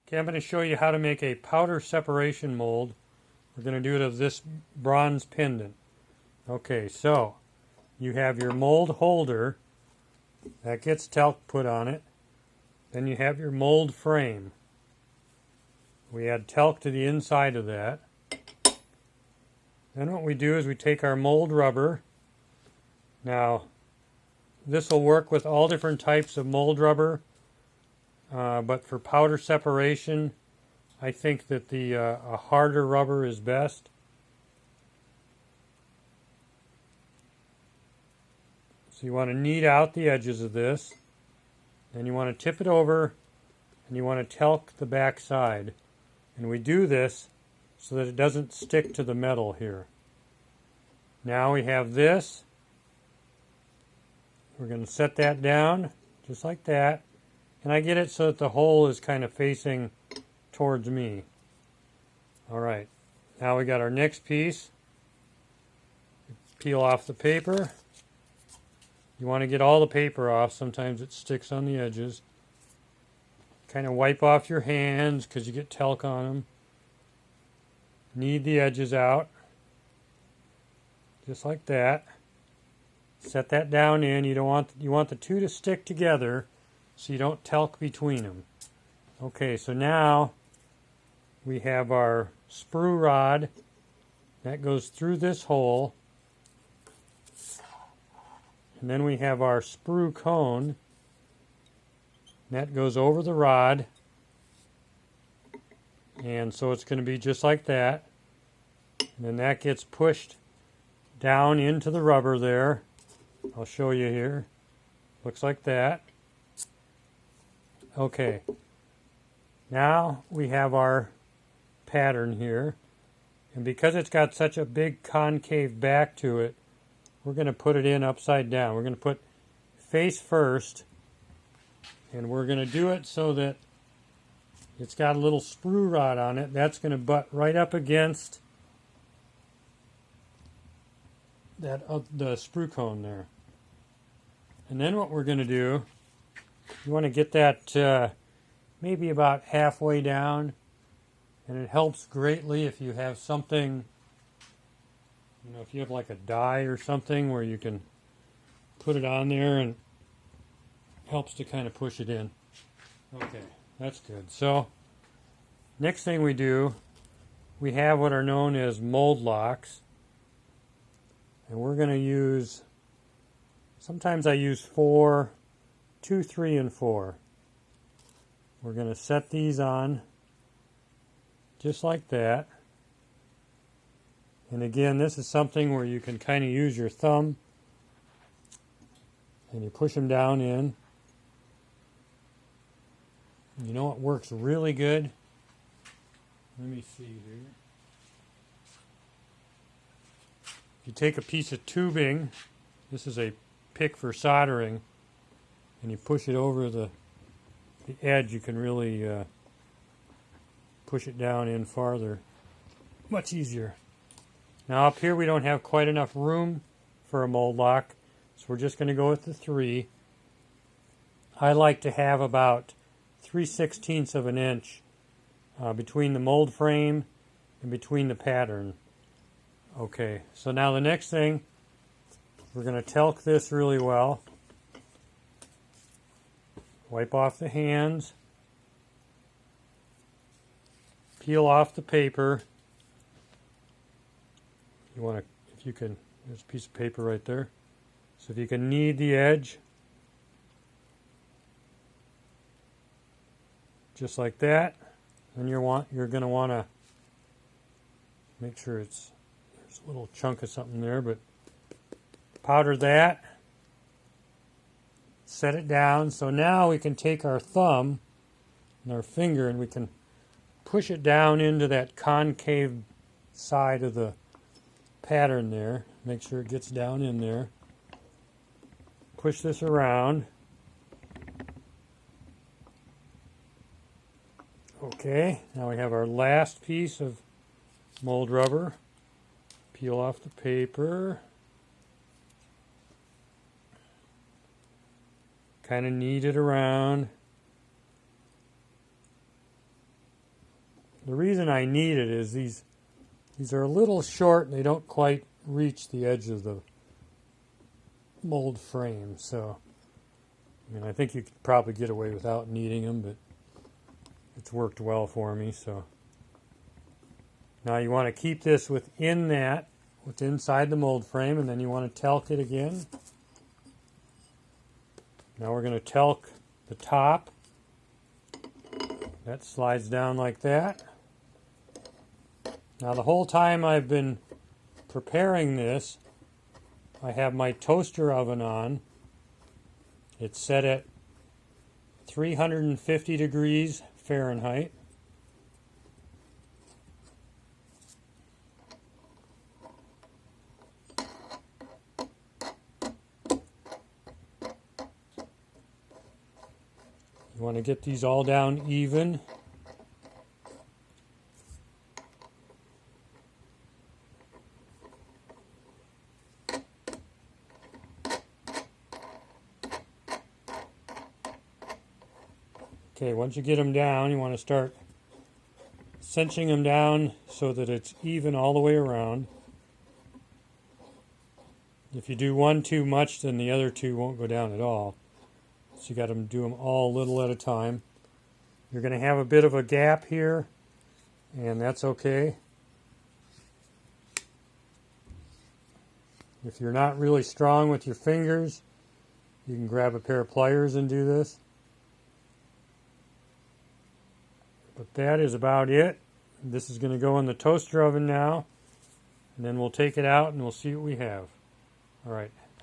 Okay, I'm going to show you how to make a powder separation mold. We're going to do it of this bronze pendant. Okay, so you have your mold holder that gets talc put on it. Then you have your mold frame. We add talc to the inside of that. Then what we do is we take our mold rubber. Now, this will work with all different types of mold rubber, but for powder separation, I think that a harder rubber is best. So you want to knead out the edges of this. Then you want to tip it over, and you want to talc the back side. And we do this so that it doesn't stick to the metal here. Now we have this. We're going to set that down just like that. And I get it so that the hole is kind of facing towards me. Alright, now we got our next piece. Peel off the paper. You want to get all the paper off. Sometimes it sticks on the edges. Kind of wipe off your hands because you get talc on them. Knead the edges out. Just like that. Set that down in. You want the two to stick together so you don't talc between them. Okay, so now we have our sprue rod that goes through this hole. And then we have our sprue cone that goes over the rod. And so it's going to be just like that. And then that gets pushed down into the rubber there. I'll show you here. Looks like that. Okay. Now we have our pattern here. And because it's got such a big concave back to it, we're going to put it in upside down. We're going to put face first. And we're going to do it so that it's got a little sprue rod on it. That's going to butt right up against that the sprue cone there. And then what we're going to do, you want to get that maybe about halfway down. And it helps greatly if you have something, if you have like a die or something where you can put it on there and helps to kind of push it in. Okay, that's good. So, next thing we do, we have what are known as mold locks. And we're going to use, sometimes I use 4, 2, 3, and 4. We're going to set these on just like that. And again, this is something where you can kind of use your thumb and you push them down in. You know what works really good? Let me see here. If you take a piece of tubing, this is a pick for soldering, and you push it over the edge, you can really push it down in farther. Much easier. Now up here we don't have quite enough room for a mold lock, so we're just going to go with the 3. I like to have about 3/16 of an inch between the mold frame and between the pattern. Okay, so now the next thing, we're going to talc this really well. Wipe off the hands. Peel off the paper. You want to, if you can, there's a piece of paper right there. So if you can knead the edge, just like that, then you're going to want to make sure there's a little chunk of something there, but powder that, set it down. So now we can take our thumb and our finger and we can push it down into that concave side of the pattern there. Make sure it gets down in there. Push this around. Okay, now we have our last piece of mold rubber. Peel off the paper. Kind of knead it around. The reason I need it is these are a little short and they don't quite reach the edge of the mold frame. So, I mean, I think you could probably get away without needing them, but it's worked well for me. So now you want to keep this within what's inside the mold frame, and then you want to talc it again. Now we're going to talc the top. That slides down like that. Now the whole time I've been preparing this, I have my toaster oven on. It's set at 350 degrees Fahrenheit. You want to get these all down even. Okay, once you get them down, you want to start cinching them down so that it's even all the way around. If you do one too much, then the other two won't go down at all. So you got to do them all a little at a time. You're going to have a bit of a gap here, and that's okay. If you're not really strong with your fingers, you can grab a pair of pliers and do this. But that is about it. This is going to go in the toaster oven now, and then we'll take it out and we'll see what we have. All right.